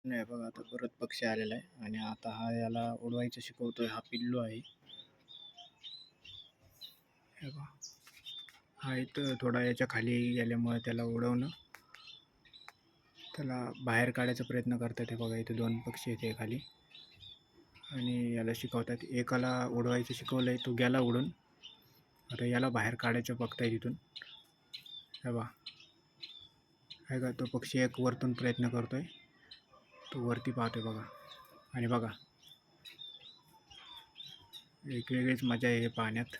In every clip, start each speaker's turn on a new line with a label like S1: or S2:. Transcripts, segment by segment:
S1: नाही बघा, आता परत पक्षी आलेला आहे आणि आता हा याला उडवायचं शिकवतोय. हा पिल्लू आहे. हे बघा, हा इथं थोडा याच्या खाली गेल्यामुळे त्याला उडवणं, त्याला बाहेर काढायचा प्रयत्न करतात. हे बघा, इथे 2 पक्षी आहेत हे खाली आणि याला शिकवतात. एकाला उडवायचं शिकवलंय, तो गेला उडून. आता याला बाहेर काढायचं बघताय तिथून. हे बघा, आहे का, तो पक्षी एक वरतून प्रयत्न करतोय. तो वरती पाहतोय बघा. आणि बघा, एक वेगळीच मजा आहे हे पाहण्यात.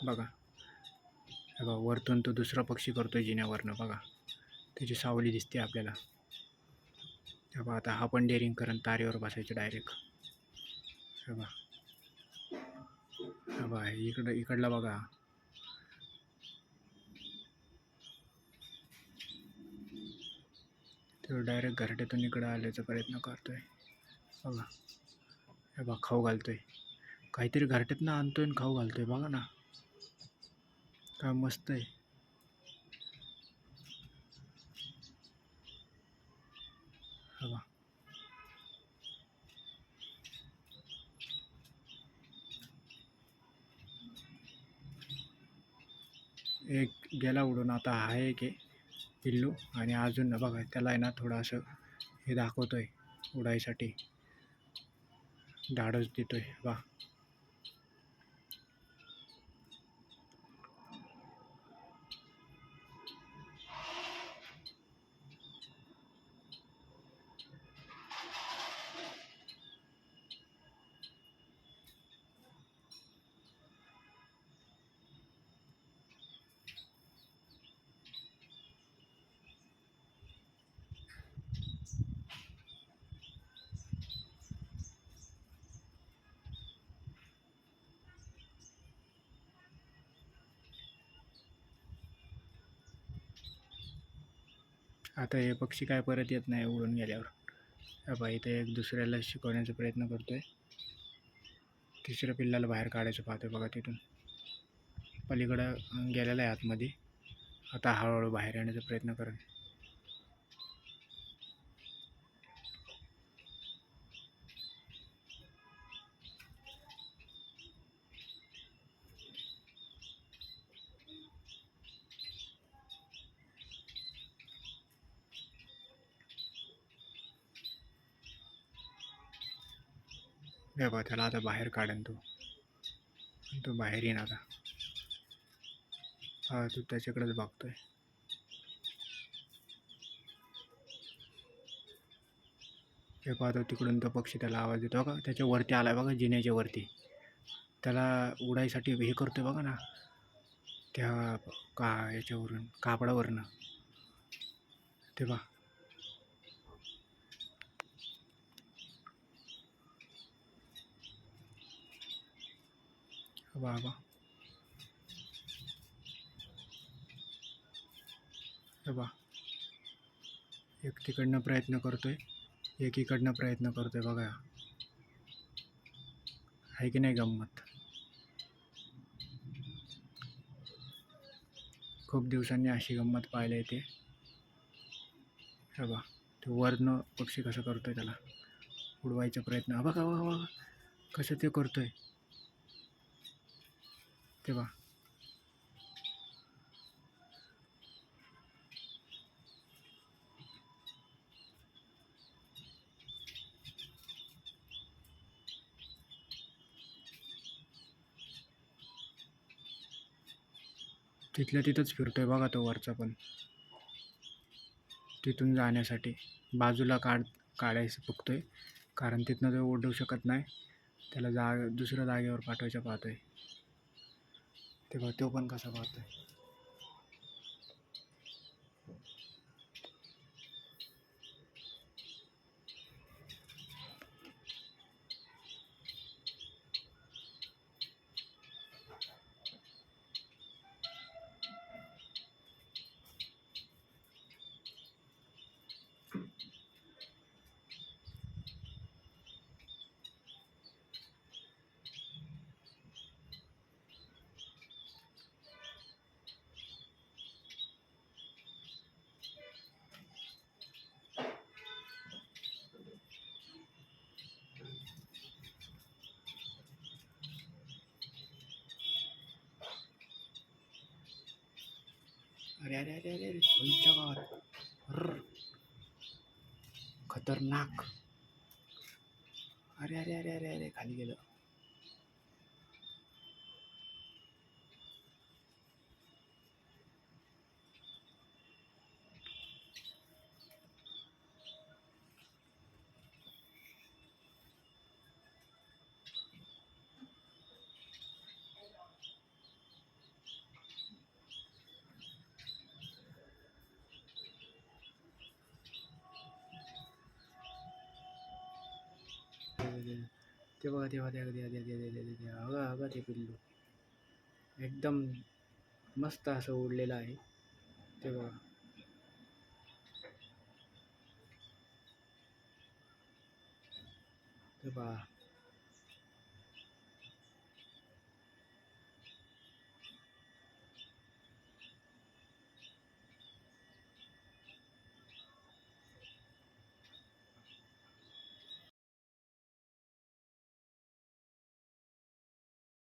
S1: बघा, हे बघा, वरतून तो दुसरा पक्षी करतोय जिन्यावरनं. बघा, त्याची सावली दिसते आपल्याला. हे बघा, आता हा पण डेअरिंग करून तारेवर बसायचं डायरेक्ट. हे बघा, हे बघा, इकडला बघा. तो डायरेक्ट घरट्यातून इकडं आल्याचा प्रयत्न करतोय. बघा, हे बघा, खाऊ घालतोय. काहीतरी घरट्यातनं आणतोय आणि खाऊ घालतोय. बघा ना, काय मस्त आहे. हे बघा, एक गेला उडून. आता हा एक आहे पिल्लू आणि अजून बघा, त्याला आहे ना थोडं असं हे दाखवतोय उडायसाठी, धाडस देतोय. बघा, आता हे पक्षी काय परत येत नाही उडून गेल्यावर. हे बघा, इथे एक दुसऱ्याला शिकवण्याचा प्रयत्न करतोय. तिसऱ्या पिल्लाला बाहेर काढायचं पाहतोय. बघा, तिथून पलीकडं गेलेला आहे आतमध्ये. आता हळूहळू बाहेर येण्याचा प्रयत्न करेन. हे बघा, त्याला आता बाहेर काढेन तो बाहेर येईन आता. हा, तो त्याच्याकडेच बघतोय. हे पाहतो तिकडून तो पक्षी त्याला आवाज देतो. बघा, त्याच्या वरती आलाय बघा, जिन्याच्या वरती. त्याला उडायसाठी हे करतोय बघा ना, त्या याच्यावरून कापडावरनं. ते बघा, बघा, हे बघा, एक तिकडनं प्रयत्न करतोय, एक इकडनं प्रयत्न करतोय. बघा, आहे की नाही गंमत. खूप दिवसांनी अशी गंमत पाहायला येते. हे बघा, ते वरनं पक्षी कसं करतोय, त्याला उडवायचा प्रयत्न. बघा बघा बघा, कसं ते करतोय ते बघा. तिथल्या तिथंच फिरतोय बघा तो वरचा पण. तिथून जाण्यासाठी बाजूला काढायचं बघतोय, कारण तिथनं तो उडवू शकत नाही. त्याला दुसऱ्या जागेवर पाठवायचं पाहतोय. तेव्हा तो पण कसा पाहतोय. अरे अरे अरे अरे अरे सोयीच्या गावात अर्र, खतरनाक. अरे अरे अरे अरे अरे खाली गेलं. ते बघा ते बघा ते बघा ते ते अगं अगं ते पिल्लू एकदम मस्त असं उडलेलं आहे. ते बघा. ते पहा